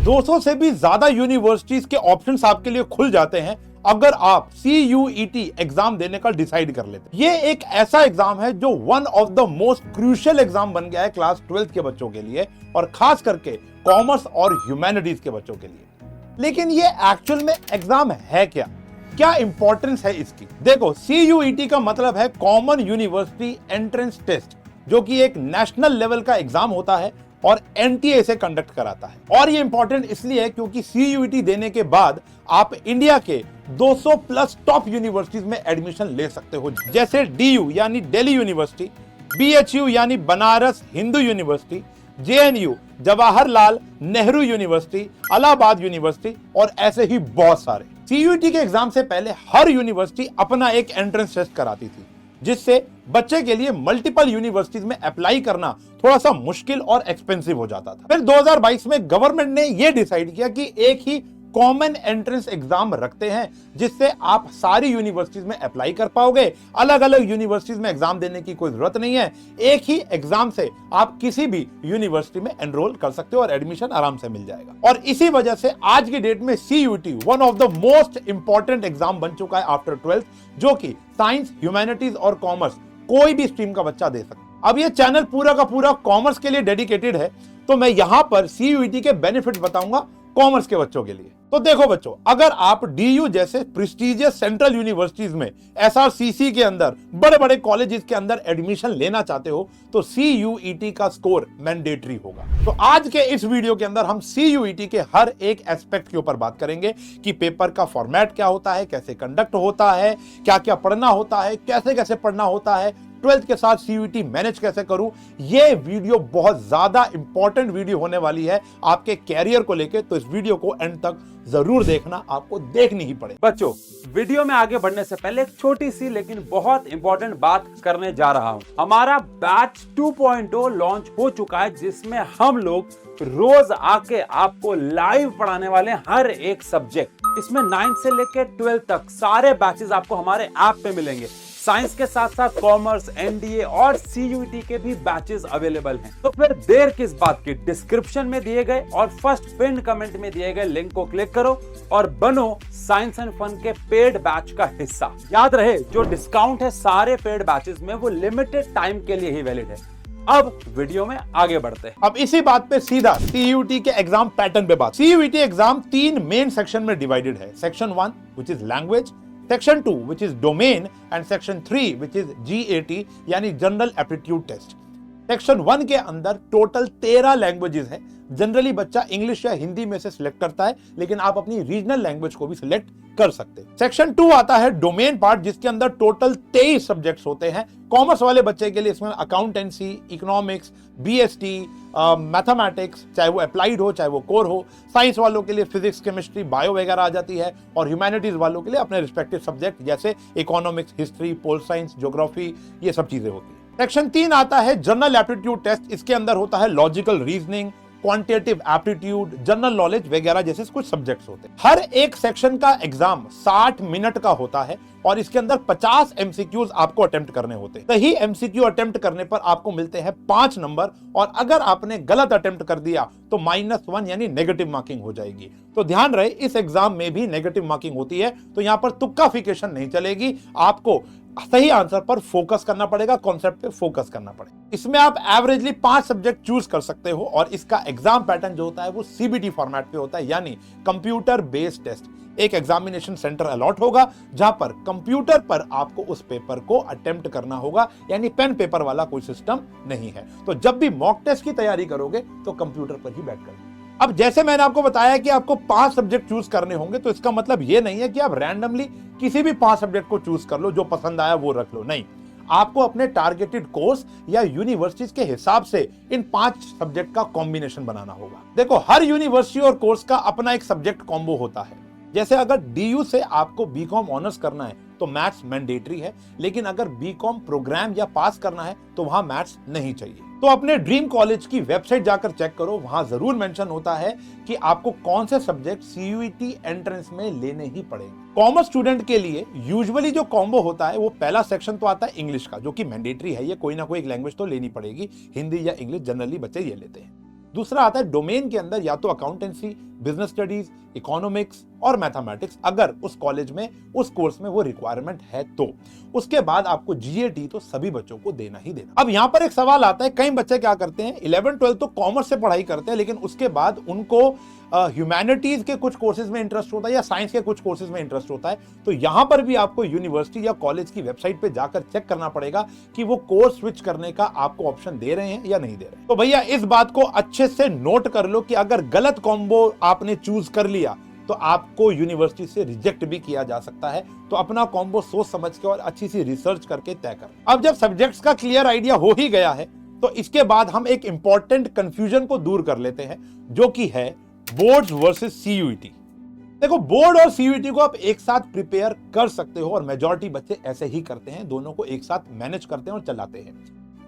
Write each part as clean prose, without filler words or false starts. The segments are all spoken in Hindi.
200 से भी ज्यादा यूनिवर्सिटीज के ऑप्शंस आपके लिए खुल जाते हैं अगर आप CUET एग्जाम देने का डिसाइड कर लेते हैं। ये एक ऐसा एग्जाम है जो one of the most crucial exam बन गया है क्लास 12th के बच्चों के लिए और खास करके कॉमर्स और ह्यूमैनिटीज के बच्चों के लिए। लेकिन ये एक्चुअल में एग्जाम है क्या इंपॉर्टेंस है इसकी? देखो, CUET का मतलब है कॉमन यूनिवर्सिटी एंट्रेंस टेस्ट, जो कि एक नेशनल लेवल का एग्जाम होता है और NTA से कंडक्ट कराता है। और ये इंपॉर्टेंट इसलिए है क्योंकि CUET देने के बाद आप इंडिया के 200 प्लस टॉप यूनिवर्सिटीज में एडमिशन ले सकते हो, जैसे DU यानी दिल्ली यूनिवर्सिटी, BHU यानी Banaras Hindu university, JNU Jawaharlal Nehru university, Allahabad university और ऐसे ही बहुत सारे। CUET के एग्जाम से पहले हर यूनिवर्सिटी अपना एक एंट्रेंस टेस्ट कराती थी, जिससे बच्चे के लिए मल्टीपल यूनिवर्सिटीज में अप्लाई करना थोड़ा सा मुश्किल और एक्सपेंसिव हो जाता था। फिर 2022 में गवर्नमेंट ने यह डिसाइड किया कि एक ही कॉमन एंट्रेंस एग्जाम रखते हैं, जिससे आप सारी यूनिवर्सिटीज में अप्लाई कर पाओगे। अलग अलग यूनिवर्सिटीज में एग्जाम देने की कोई जरूरत नहीं है। एक ही एग्जाम से आप किसी भी यूनिवर्सिटी में एनरोल कर सकते हो और एडमिशन आराम से मिल जाएगा। और इसी वजह से आज की डेट में CUET one of the most important exam बन चुका है आफ्टर 12th, जो कि साइंस, ह्यूमैनिटीज और कॉमर्स कोई भी स्ट्रीम का बच्चा दे सकता है। अब ये चैनल पूरा का पूरा कॉमर्स के लिए डेडिकेटेड है, तो मैं यहां पर CUET के बेनिफिट बताऊंगा कॉमर्स के बच्चों के लिए। तो देखो बच्चों, अगर आप DU जैसे प्रेस्टिजियस सेंट्रल यूनिवर्सिटीज में SRCC के अंदर बड़े बड़े कॉलेजेस के अंदर एडमिशन लेना चाहते हो तो CUET का स्कोर मैंडेटरी होगा। तो आज के इस वीडियो के अंदर हम CUET के हर एक एस्पेक्ट के ऊपर बात करेंगे कि पेपर का फॉर्मेट क्या होता है, कैसे कंडक्ट होता है, क्या क्या पढ़ना होता है, कैसे कैसे पढ़ना होता है, 12th के साथ CUET मैनेज कैसे करूं। ये वीडियो बहुत ज्यादा इंपॉर्टेंट वीडियो होने वाली है आपके कैरियर को लेके, तो इस वीडियो को एंड तक जरूर देखना, आपको देखनी ही पड़े। बच्चों, वीडियो में आगे बढ़ने से पहले एक छोटी सी लेकिन बहुत इंपॉर्टेंट बात करने जा रहा हूं। हमारा बैच 2.0 लॉन्च हो चुका है, जिसमें हम लोग रोज आके आपको लाइव पढ़ाने वाले हर एक सब्जेक्ट। इसमें 9 से लेकर 12 तक सारे बैचेस आपको हमारे ऐप पे मिलेंगे। साइंस के साथ साथ कॉमर्स, NDA और CUET के भी बैचेस अवेलेबल हैं। तो फिर देर किस बात की, डिस्क्रिप्शन में दिए गए और फर्स्ट पिन कमेंट में दिए गए लिंक को क्लिक करो और बनो साइंस एंड फन के पेड बैच का हिस्सा। याद रहे, जो डिस्काउंट है सारे पेड बैचेस में वो लिमिटेड टाइम के लिए ही वैलिड है। अब वीडियो में आगे बढ़ते हैं। अब इसी बात पे सीधा CUET के एग्जाम पैटर्न पे बात। CUET एग्जाम 3 मेन सेक्शन में डिवाइडेड है। Section 1 which is language, section 2 which is domain and section 3 which is GAT यानी जनरल एप्टीट्यूड टेस्ट। सेक्शन 1 के अंदर टोटल 13 लैंग्वेजेस हैं। जनरली बच्चा इंग्लिश या हिंदी में से सिलेक्ट करता है, लेकिन आप अपनी रीजनल लैंग्वेज को भी सिलेक्ट कर सकते हैं। सेक्शन 2 आता है डोमेन पार्ट, जिसके अंदर टोटल 23 सब्जेक्ट्स होते हैं। कॉमर्स वाले बच्चे के लिए इसमें अकाउंटेंसी, इकोनॉमिक्स, BST, मैथमेटिक्स, चाहे वो अप्लाइड हो चाहे वो कोर हो। साइंस वालों के लिए फिजिक्स, केमिस्ट्री, बायो वगैरह आ जाती है और ह्यूमैनिटीज वालों के लिए अपने रिस्पेक्टिव सब्जेक्ट जैसे economics, history, pol science, geography, ये सब चीजें होती है। सेक्शन 3 आता है जनरल एप्टीट्यूड टेस्ट। इसके अंदर होता है logical reasoning, quantitative aptitude, general knowledge वगैरह जैसे कुछ सब्जेक्ट्स होते हैं। हर एक सेक्शन का एग्जाम 60 मिनट का होता है और इसके अंदर 50 MCQs आपको अटेम्प्ट करने होते हैं। सही MCQ अटेम्प्ट करने पर आपको मिलते हैं 5 नंबर और अगर आपने गलत अटेम्प्ट कर दिया तो -1 यानी नेगेटिव मार्किंग हो जाएगी। तो ध्यान रहे, इस एग्जाम में भी नेगेटिव मार्किंग होती है, तो यहां पर तुक्काफिकेशन नहीं चलेगी। आपको सही आंसर पर फोकस करना पड़ेगा, कॉन्सेप्ट पे फोकस करना पड़ेगा। इसमें आप एवरेजली 5 सब्जेक्ट चूज कर सकते हो और इसका एग्जाम पैटर्न जो होता है वो CBT फॉर्मेट पे होता है, यानी कंप्यूटर बेस्ड टेस्ट। एक एग्जामिनेशन सेंटर अलॉट होगा जहां पर कंप्यूटर पर आपको उस पेपर को अटेम्प्ट करना होगा, यानी पेन पेपर वाला कोई सिस्टम नहीं है। तो जब भी मॉक टेस्ट की तैयारी करोगे तो कंप्यूटर पर ही बैठ कर। अब जैसे मैंने आपको बताया कि आपको 5 सब्जेक्ट चूज करने होंगे, तो इसका मतलब ये नहीं है कि आप रैंडमली किसी भी 5 सब्जेक्ट को चूज कर लो, जो पसंद आया वो रख लो। नहीं, आपको अपने टारगेटेड कोर्स या यूनिवर्सिटीज के हिसाब से इन 5 सब्जेक्ट का कॉम्बिनेशन बनाना होगा। देखो, हर यूनिवर्सिटी और कोर्स का अपना एक सब्जेक्ट कॉम्बो होता है। जैसे अगर DU से आपको BCom ऑनर्स करना है तो मैथ्स मैंडेटरी है, लेकिन अगर BCom प्रोग्राम या पास करना है तो वहां मैथ्स नहीं चाहिए। तो अपने ड्रीम कॉलेज की वेबसाइट जाकर चेक करो, वहां जरूर मेंशन होता है कि आपको कौन से सब्जेक्ट CUET एंट्रेंस में लेने ही पड़ेंगे। कॉमर्स स्टूडेंट के लिए यूजुअली जो कॉम्बो होता है वो पहला सेक्शन तो आता है इंग्लिश का, जो कि मैंडेटरी है, ये कोई ना कोई एक लैंग्वेज तो लेनी पड़ेगी। हिंदी या इंग्लिश जनरली बच्चे ये लेते हैं। दूसरा आता है डोमेन के अंदर या तो अकाउंटेंसी, बिजनेस स्टडीज, इकोनॉमिक्स और मैथमेटिक्स, अगर उस कॉलेज में उस कोर्स में वो रिक्वायरमेंट है तो। उसके बाद आपको जीएटी तो सभी बच्चों को देना ही देना। अब यहां पर एक सवाल आता है, कई बच्चे क्या करते हैं 11 12 तो कॉमर्स से पढ़ाई करते हैं, लेकिन उसके बाद उनको ह्यूमैनिटीज के कुछ कोर्सेज में इंटरेस्ट होता है या साइंस के कुछ कोर्सेज में इंटरेस्ट होता है। तो यहां पर भी आपको यूनिवर्सिटी या कॉलेज की वेबसाइट पे जाकर चेक करना पड़ेगा कि वो कोर्स स्विच करने का आपको ऑप्शन दे रहे हैं या नहीं दे रहे। तो भैया इस बात को अच्छे से नोट कर लो कि अगर गलत कॉम्बो आपने चूज कर लिया तो आपको यूनिवर्सिटी से रिजेक्ट भी किया जा सकता है। तो अपना कॉम्बो सोच समझ के और अच्छी सी रिसर्च करके तय कर। अब जब सब्जेक्ट्स का क्लियर आइडिया हो ही गया है तो इसके बाद हम एक इंपॉर्टेंट कंफ्यूजन को दूर कर लेते हैं, जो कि है बोर्ड्स वर्सेस सीयूईटी। देखो, बोर्ड और सीयूईटी को आप एक साथ प्रिपेयर कर सकते हो और मेजॉरिटी बच्चे ऐसे ही करते हैं, दोनों को एक साथ मैनेज करते हैं और चलाते हैं।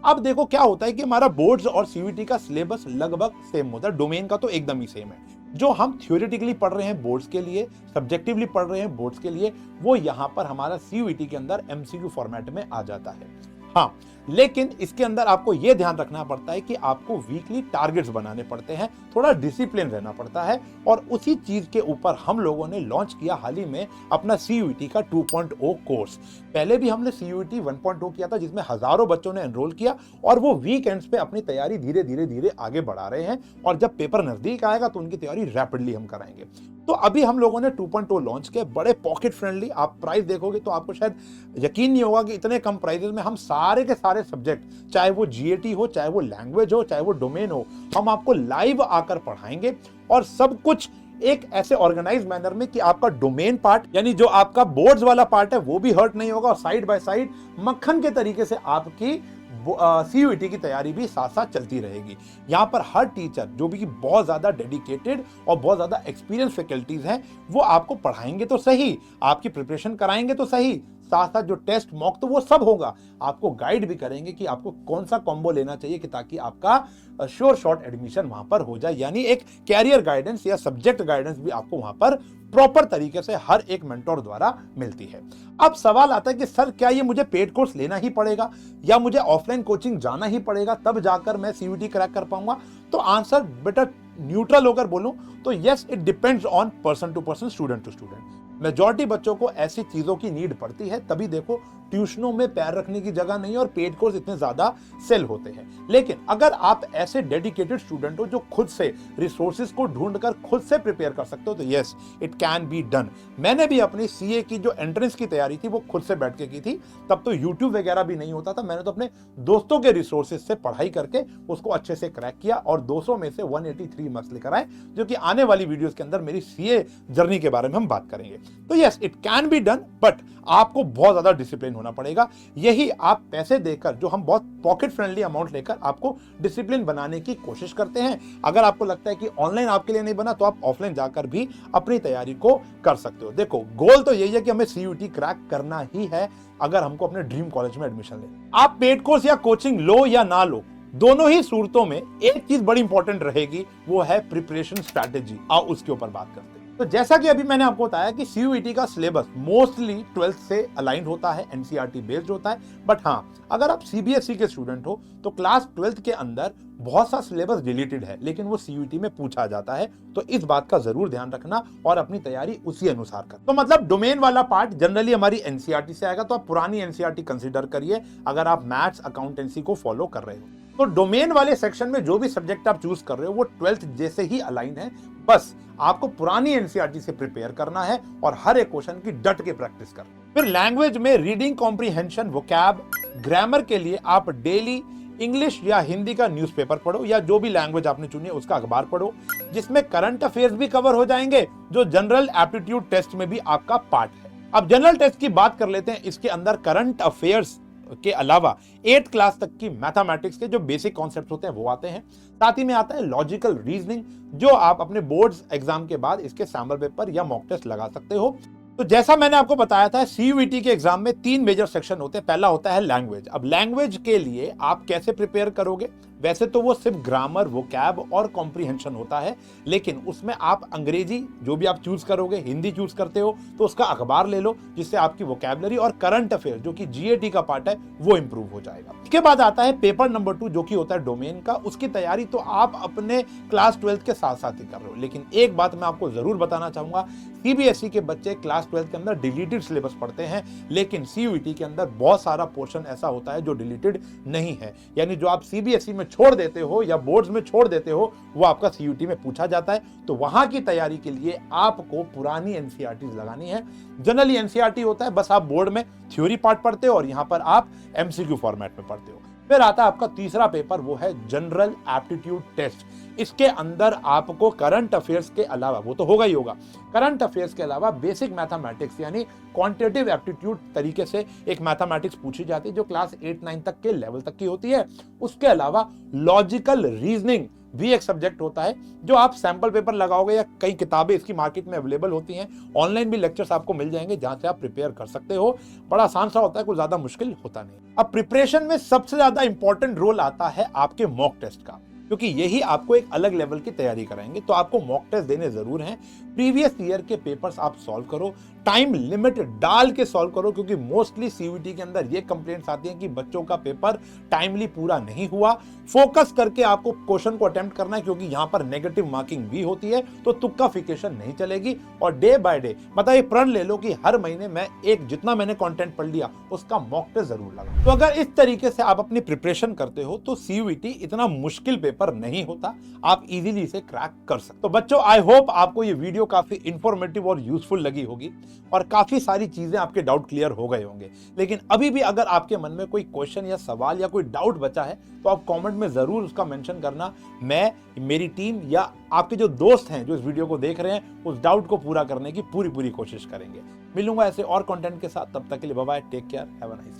अब देखो क्या होता है कि हमारा बोर्ड्स और सीयूईटी का सिलेबस लगभग सेम होता है, डोमेन का तो एकदम ही सेम है। जो हम थ्योरेटिकली पढ़ रहे हैं बोर्ड्स के लिए, सब्जेक्टिवली पढ़ रहे हैं बोर्ड्स के लिए, वो यहां पर हमारा सीयूईटी के अंदर एमसीक्यू फॉर्मेट में आ जाता है। हाँ, लेकिन इसके अंदर आपको यह ध्यान रखना पड़ता है कि आपको वीकली टारगेट्स बनाने पड़ते हैं, थोड़ा डिसिप्लिन रहना पड़ता है। और उसी चीज के ऊपर हम लोगों ने लॉन्च किया हाल ही में अपना सीयूईटी का 2.0 कोर्स। पहले भी हमने सीयूईटी 1.0 किया था, जिसमें हजारों बच्चों ने एनरोल किया और वो वीकेंड्स पे अपनी तैयारी धीरे धीरे आगे बढ़ा रहे हैं। और जब पेपर नजदीक आएगा तो उनकी तैयारी रैपिडली हम कराएंगे। तो अभी हम लोगों ने 2.0 लॉन्च किया, बड़े पॉकेट फ्रेंडली। आप प्राइस देखोगे तो आपको शायद यकीन नहीं होगा कि इतने कम प्राइसेस में हम सारे के सारे सब्जेक्ट, चाहे वो जीएटी हो, चाहे वो लैंग्वेज हो, चाहे वो डोमेन हो, हम आपको लाइव आकर पढ़ाएंगे। और सब कुछ एक ऐसे ऑर्गेनाइज मैनर में कि आपका डोमेन पार्ट, यानी जो आपका बोर्ड्स वाला पार्ट है, वो भी हर्ट नहीं होगा और साइड बाय साइड मक्खन के तरीके से आपकी सीयूईटी की तैयारी भी साथ साथ चलती रहेगी। यहां पर हर टीचर जो भी बहुत ज्यादा डेडिकेटेड और बहुत ज्यादा एक्सपीरियंस फैकल्टीज हैं, वो आपको पढ़ाएंगे तो सही, आपकी प्रिपरेशन कराएंगे तो सही, साथ साथ जो टेस्ट मॉक तो वो सब होगा, आपको गाइड भी करेंगे कि आपको कौन सा कॉम्बो लेना चाहिए कि ताकि आपका श्योर शॉट एडमिशन वहां पर हो जाए। यानी एक कैरियर गाइडेंस या सब्जेक्ट गाइडेंस भी आपको वहां पर प्रॉपर तरीके से हर एक मेंटोर द्वारा मिलती है। अब सवाल आता है कि सर क्या ये मुझे पेड कोर्स लेना ही पड़ेगा या मुझे ऑफलाइन कोचिंग जाना ही पड़ेगा तब जाकर मैं सीयूईटी क्रैक कर पाऊंगा? तो आंसर बेटा न्यूट्रल होकर बोलूं तो yes, it depends on person to person, student to student. Majority बच्चों को ऐसी चीजों की नीड पड़ती है, तभी देखो ट्यूशनों में पैर रखने की जगह नहीं और पेड कोर्स इतने ज्यादा सेल होते हैं। लेकिन अगर आप ऐसे डेडिकेटेड स्टूडेंट हो जो खुद से रिसोर्सेज को ढूंढकर खुद से प्रिपेयर कर सकते हो, तो yes, it can be done. मैंने भी अपनी सीए की जो एंट्रेंस की तैयारी थी वो खुद से बैठ के की थी। तब तो यूट्यूब वगैरह भी नहीं होता था, मैंने तो अपने दोस्तों के रिसोर्सेज से पढ़ाई करके उसको अच्छे से क्रैक किया और 200 में से 183 मार्क्स लेकर आए, जो कि आने वाली वीडियोस के अंदर मेरी सीए जर्नी के बारे में हम बात करेंगे। तो yes, it can be done, but आपको बहुत ज्यादा डिसिप्लिन होना पड़ेगा। यही आप पैसे देकर, जो हम बहुत पॉकेट फ्रेंडली अमाउंट लेकर आपको डिसिप्लिन बनाने की कोशिश करते हैं। अगर आपको लगता है कि ऑनलाइन आपके लिए नहीं बना तो आप ऑफलाइन जाकर भी अपनी तैयारी को कर सकते हो। देखो, गोल तो यही है कि हमें सीयूईटी क्रैक करना ही है अगर हमको अपने ड्रीम कॉलेज में एडमिशन लेना। आप पेड कोर्स या कोचिंग लो या ना लो, दोनों ही सूरतों में एक चीज बड़ी इंपॉर्टेंट रहेगी, वो है प्रिपरेशन स्ट्रैटेजी। आओ उसके ऊपर बात करते हैं। तो जैसा कि अभी मैंने आपको बताया कि सीयूईटी का सिलेबस मोस्टली 12th से अलाइंड होता है, एनसीईआरटी बेस्ड होता है। बट हाँ, अगर आप सीबीएसई के स्टूडेंट हो तो क्लास 12th के अंदर बहुत सा सिलेबस डिलीटेड है, लेकिन वो सीयूईटी में पूछा जाता है। तो इस बात का जरूर ध्यान रखना और अपनी तैयारी उसी अनुसार कर। तो मतलब डोमेन वाला पार्ट जनरली हमारी एनसीईआरटी से आएगा, तो आप पुरानी एनसीईआरटी कंसीडर करिए अगर आप मैथ्स अकाउंटेंसी को फॉलो कर रहे हो। तो डोमेन वाले सेक्शन में जो भी सब्जेक्ट आप चूज कर रहे हो वो 12th जैसे ही अलाइन है। बस आपको पुरानी एनसीईआरटी से प्रिपेयर करना है और हर एक क्वेश्चन की डट के प्रैक्टिस कर। फिर लैंग्वेज में रीडिंग कॉम्प्रीहेंशन, वोकैब, ग्रामर के लिए आप डेली इंग्लिश या हिंदी का न्यूज़पेपर पढ़ो या जो भी लैंग्वेज आपने चुनी है उसका अखबार पढ़ो, जिसमें करंट अफेयर्स भी कवर हो जाएंगे, जो जनरल एप्टीट्यूड टेस्ट में भी आपका पार्ट है। अब जनरल टेस्ट की बात कर लेते हैं। इसके अंदर करंट अफेयर्स के अलावा 8th क्लास तक की मैथमेटिक्स के जो बेसिक कॉन्सेप्ट्स होते हैं वो आते हैं। साथ ही में आता है लॉजिकल रीजनिंग, जो आप अपने बोर्ड्स एग्जाम के बाद इसके सैंपल पेपर या मॉक टेस्ट लगा सकते हो। तो जैसा मैंने आपको बताया था, सीयूईटी के एग्जाम में 3 मेजर सेक्शन होते हैं। पहला होता है लैंग्वेज। अब लैंग्वेज के लिए आप कैसे प्रिपेयर करोगे? वैसे तो वो सिर्फ ग्रामर, वोकैब और कॉम्प्रीहेंशन होता है, लेकिन उसमें आप अंग्रेजी जो भी आप चूज करोगे, हिंदी चूज करते हो तो उसका अखबार ले लो, जिससे आपकी वोकैबलरी और करंट अफेयर जो कि जीएटी का पार्ट है वो इंप्रूव हो जाएगा। इसके बाद आता है पेपर नंबर 2 जो कि होता है डोमेन का। उसकी तैयारी तो आप अपने क्लास 12 के साथ साथ ही कर रहे हो, लेकिन एक बात मैं आपको जरूर बताना चाहूंगा, सीबीएसई के बच्चे क्लास 12 के अंदर डिलीटेड सिलेबस पढ़ते हैं, लेकिन सीयूईटी के अंदर बहुत सारा पोर्शन ऐसा होता है जो डिलीटेड नहीं है, यानी जो आप सीबीएसई में छोड़ देते हो या बोर्ड्स में छोड़ देते हो वो आपका सीयूईटी में पूछा जाता है। तो वहां की तैयारी के लिए आपको पुरानी एनसीईआरटी लगानी है। जनरली एनसीईआरटी होता है बस आप बोर्ड में थ्योरी पार्ट पढ़ते हो और यहां पर आप एमसीक्यू फॉर्मेट में पढ़ते हो। फिर आता है आपका तीसरा पेपर, वो है जनरल एप्टीट्यूड टेस्ट। इसके अंदर आपको करंट अफेयर्स के अलावा, वो तो होगा ही होगा, करंट अफेयर्स के अलावा बेसिक मैथमेटिक्स यानी क्वांटिटेटिव एप्टीट्यूड तरीके से एक मैथमेटिक्स पूछी जाती है जो क्लास 8-9 तक के लेवल तक की होती है। उसके अलावा लॉजिकल रीजनिंग भी एक सब्जेक्ट होता है जो आप सैंपल पेपर लगाओगे या कई किताबें इसकी मार्केट में अवेलेबल होती हैं, ऑनलाइन भी लेक्चर्स आपको मिल जाएंगे जहां से आप प्रिपेयर कर सकते हो। बड़ा आसान सा होता है, कोई ज्यादा मुश्किल होता नहीं। अब प्रिपरेशन में सबसे ज्यादा इंपॉर्टेंट रोल आता है आपके मॉक टेस्ट का, क्योंकि यही आपको एक अलग लेवल की तैयारी कराएंगे। तो आपको मॉक टेस्ट देने जरूर हैं। प्रीवियस ईयर के पेपर्स आप सॉल्व करो, टाइम लिमिट डाल के सॉल्व करो, क्योंकि मोस्टली सीयूईटी के अंदर ये कंप्लेंट्स आती हैं कि बच्चों का पेपर टाइमली पूरा नहीं हुआ। फोकस करके आपको क्वेश्चन को अटेम्प्ट करना है, क्योंकि यहां पर नेगेटिव मार्किंग भी होती है, तो तुक्काफिकेशन नहीं चलेगी। और डे बाय डे मतलब ये प्रण ले लो कि हर महीने मैं एक जितना मैंने कंटेंट पढ़ लिया उसका मॉक टेस्ट जरूर लगा। तो अगर इस तरीके से आप अपनी प्रिपरेशन करते हो तो सीयूईटी इतना मुश्किल पेपर नहीं होता, आप इजीली इसे क्रैक कर सकते हो। तो बच्चों, आई होप आपको ये वीडियो काफी इंफॉर्मेटिव और यूजफुल लगी होगी और काफी सारी चीजें आपके डाउट क्लियर हो गए होंगे। लेकिन अभी भी अगर आपके मन में कोई क्वेश्चन या सवाल या कोई डाउट बचा है तो आप कमेंट में जरूर उसका मेंशन करना। मैं, मेरी टीम या आपके जो दोस्त हैं जो इस वीडियो को देख रहे हैं उस डाउट को पूरा करने की पूरी कोशिश करेंगे। मिलूंगा ऐसे और कंटेंट के साथ, तब तक के लिए bye bye, take care, have a nice day.